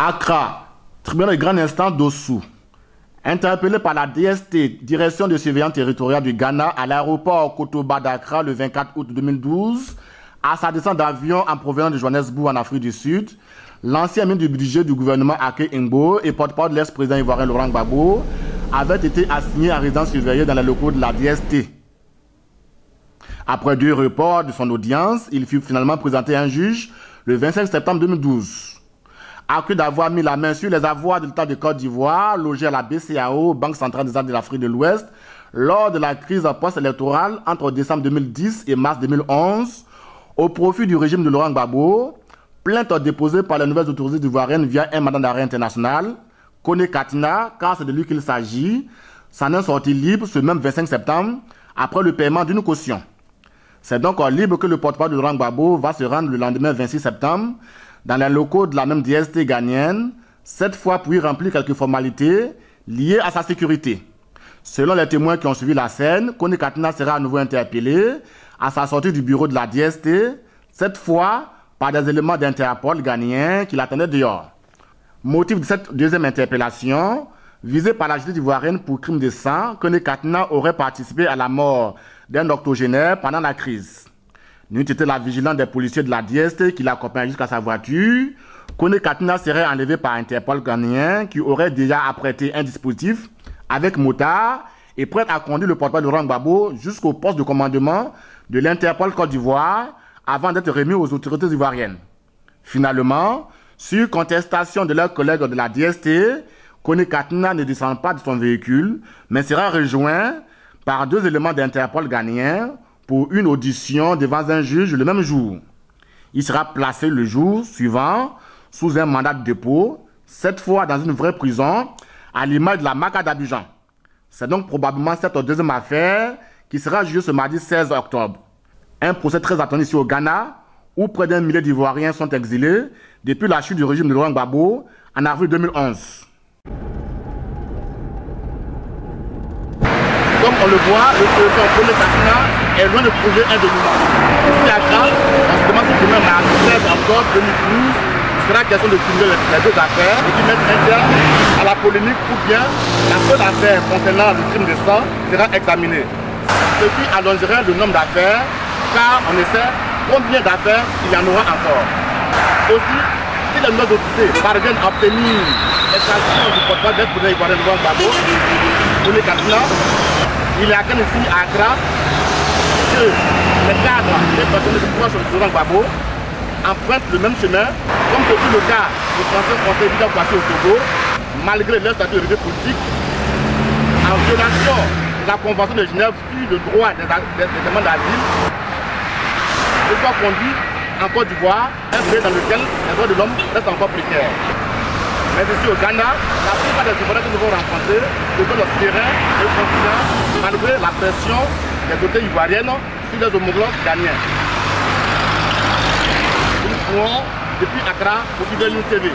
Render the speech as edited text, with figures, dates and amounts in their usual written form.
Accra, tribunal de grande instance d'Ossou. Interpellé par la DST, Direction de surveillance territoriale du Ghana, à l'aéroport Kotoba d'Accra le 24 août 2012, à sa descente d'avion en provenance de Johannesburg en Afrique du Sud, l'ancien ministre du budget du gouvernement Ake Ingbo et porte-parole de l'ex-président ivoirien Laurent Gbagbo avait été assigné à résidence surveillée dans les locaux de la DST. Après 2 reports de son audience, il fut finalement présenté à un juge le 25 septembre 2012. Accusé d'avoir mis la main sur les avoirs de l'État de Côte d'Ivoire logés à la BCAO, Banque centrale des États de l'Afrique de l'Ouest, lors de la crise post-électorale entre décembre 2010 et mars 2011, au profit du régime de Laurent Gbagbo, plainte déposée par les nouvelles autorités ivoiriennes via un mandat d'arrêt international, Kone Katina, car c'est de lui qu'il s'agit, s'en est sorti libre ce même 25 septembre, après le paiement d'une caution. C'est donc en libre que le porte-parole de Laurent Gbagbo va se rendre le lendemain 26 septembre dans les locaux de la même DST ghanéenne, cette fois pour y remplir quelques formalités liées à sa sécurité. Selon les témoins qui ont suivi la scène, Kone Katina sera à nouveau interpellé à sa sortie du bureau de la DST, cette fois par des éléments d'Interpol ghanéens qui l'attendaient dehors. Motif de cette deuxième interpellation, visé par la justice ivoirienne pour crime de sang, Kone Katina aurait participé à la mort d'un octogénaire pendant la crise. N'eût été la vigilance des policiers de la DST qui l'accompagnent jusqu'à sa voiture, Kone Katina serait enlevé par Interpol ghanéen qui aurait déjà apprêté un dispositif avec motard et prêt à conduire le porte-parole de Laurent Gbagbo jusqu'au poste de commandement de l'Interpol Côte d'Ivoire avant d'être remis aux autorités ivoiriennes. Finalement, sur contestation de leurs collègues de la DST, Kone Katina ne descend pas de son véhicule, mais sera rejoint par 2 éléments d'Interpol ghanéens pour une audition devant un juge le même jour. Il sera placé le jour suivant sous un mandat de dépôt, cette fois dans une vraie prison, à l'image de la MACA d'Abidjan. C'est donc probablement cette deuxième affaire qui sera jugée ce mardi 16 octobre. Un procès très attendu ici au Ghana, où près d'1 millier d'Ivoiriens sont exilés depuis la chute du régime de Laurent Gbagbo en avril 2011. Comme on le voit, le secrétaire Kone Katina est loin de trouver un dénouement. Ici à Accra, on se demande si demain, le 16 octobre 2012, il sera question de cumuler les 2 affaires et de mettre un terme à la polémique ou bien la seule affaire concernant le crime de sang sera examinée. Ce qui allongerait le nombre d'affaires, car on essaie combien d'affaires il y en aura encore. Aussi, si les nouvelles autorités parviennent à obtenir l'extraction du porte-parole de l'ex-président ivoirien Laurent Gbagbo, Kone Katina, il est à Cannes ici à Accra que les cadres des personnels proches de Laurent Gbagbo empruntent le même chemin, comme c'est le cas du français évident passé au Togo, malgré leur statut de réfugié politique, en violation de la Convention de Genève sur le droit des demandes d'asile, ils sont conduits en Côte d'Ivoire, un pays dans lequel les droits de l'homme restent encore précaires. Mais ici au Ghana, la plupart des Ivoiriens que nous avons rencontrés se donnent le terrain et le continent malgré la pression des autorités ivoiriennes sur les homologues ghanéens. Nous pouvons, depuis Accra, pour IBNU TV.